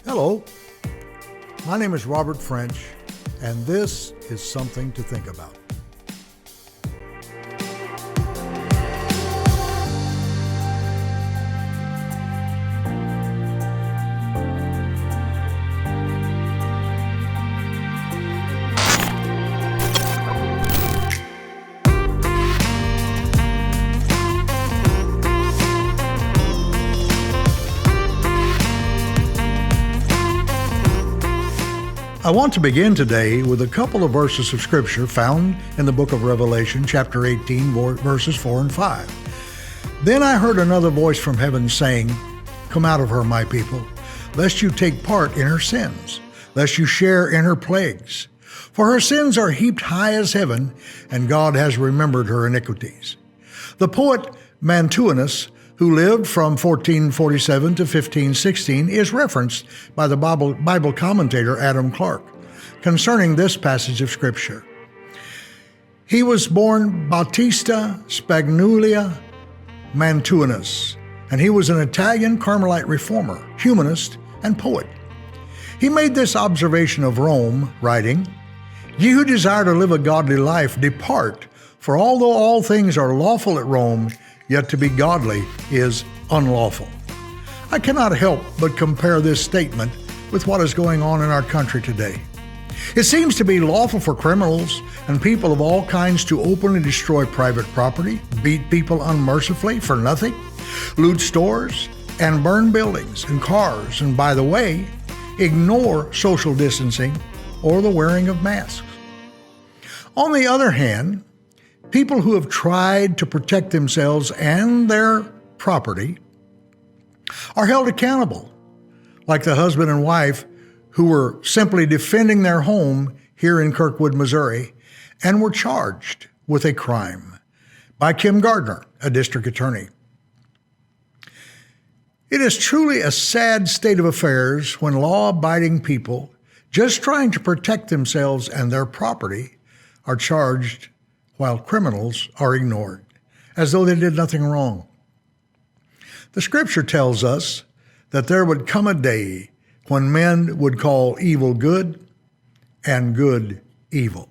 Hello, my name is Robert French, and this is Something to Think About. I want to begin today with a couple of verses of Scripture found in the book of Revelation, chapter 18, verses 4 and 5. Then I heard another voice from heaven saying, "Come out of her, my people, lest you take part in her sins, lest you share in her plagues. For her sins are heaped high as heaven, and God has remembered her iniquities." The poet Mantuanus, who lived from 1447 to 1516, is referenced by the Bible commentator Adam Clarke concerning this passage of Scripture. He was born Battista Spagnuolo Mantuanus, and he was an Italian Carmelite reformer, humanist, and poet. He made this observation of Rome, writing, "Ye who desire to live a godly life, depart, for although all things are lawful at Rome, yet to be godly is unlawful." I cannot help but compare this statement with what is going on in our country today. It seems to be lawful for criminals and people of all kinds to openly destroy private property, beat people unmercifully for nothing, loot stores, and burn buildings and cars, and by the way, ignore social distancing or the wearing of masks. On the other hand, people who have tried to protect themselves and their property are held accountable, like the husband and wife who were simply defending their home here in Kirkwood, Missouri, and were charged with a crime by Kim Gardner, a district attorney. It is truly a sad state of affairs when law-abiding people, just trying to protect themselves and their property, are charged while criminals are ignored, as though they did nothing wrong. The Scripture tells us that there would come a day when men would call evil good and good evil.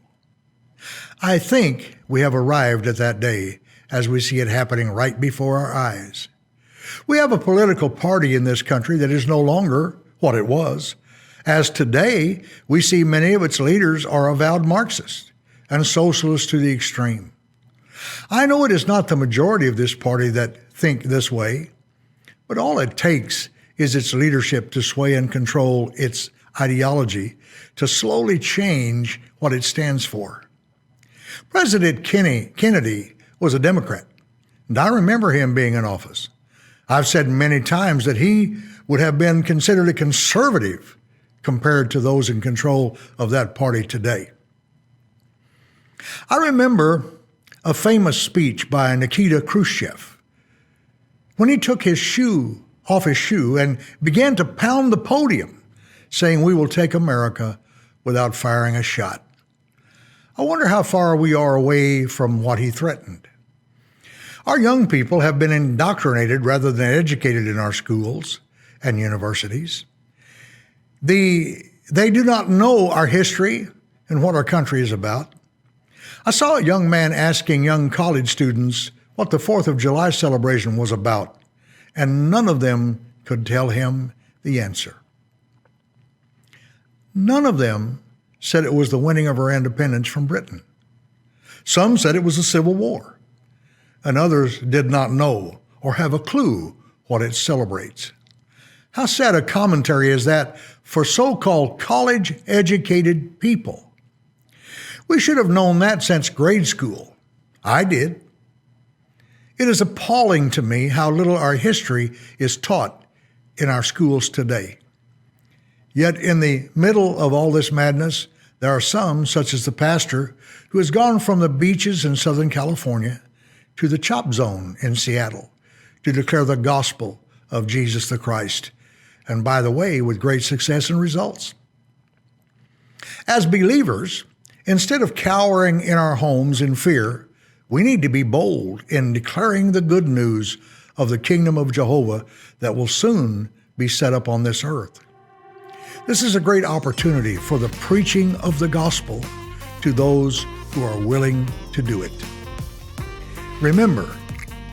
I think we have arrived at that day as we see it happening right before our eyes. We have a political party in this country that is no longer what it was, as today we see many of its leaders are avowed Marxists and socialists to the extreme. I know it is not the majority of this party that think this way, but all it takes is its leadership to sway and control its ideology to slowly change what it stands for. President Kennedy was a Democrat, and I remember him being in office. I've said many times that he would have been considered a conservative compared to those in control of that party today. I remember a famous speech by Nikita Khrushchev when he took his shoe off his shoe and began to pound the podium, saying, "We will take America without firing a shot." I wonder how far we are away from what he threatened. Our young people have been indoctrinated rather than educated in our schools and universities. They do not know our history and what our country is about. I saw a young man asking young college students what the 4th of July celebration was about, and none of them could tell him the answer. None of them said it was the winning of our independence from Britain. Some said it was the Civil War, and others did not know or have a clue what it celebrates. How sad a commentary is that for so-called college-educated people. We should have known that since grade school. I did. It is appalling to me how little our history is taught in our schools today. Yet in the middle of all this madness, there are some, such as the pastor, who has gone from the beaches in Southern California to the chop zone in Seattle to declare the gospel of Jesus the Christ, and by the way, with great success and results. As believers, instead of cowering in our homes in fear, we need to be bold in declaring the good news of the kingdom of Jehovah that will soon be set up on this earth. This is a great opportunity for the preaching of the gospel to those who are willing to do it. Remember,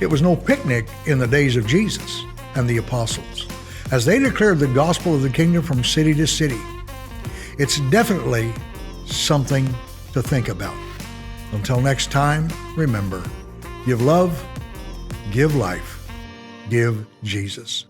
it was no picnic in the days of Jesus and the apostles, as they declared the gospel of the kingdom from city to city. It's definitely something to think about. Until next time, remember, give love, give life, give Jesus.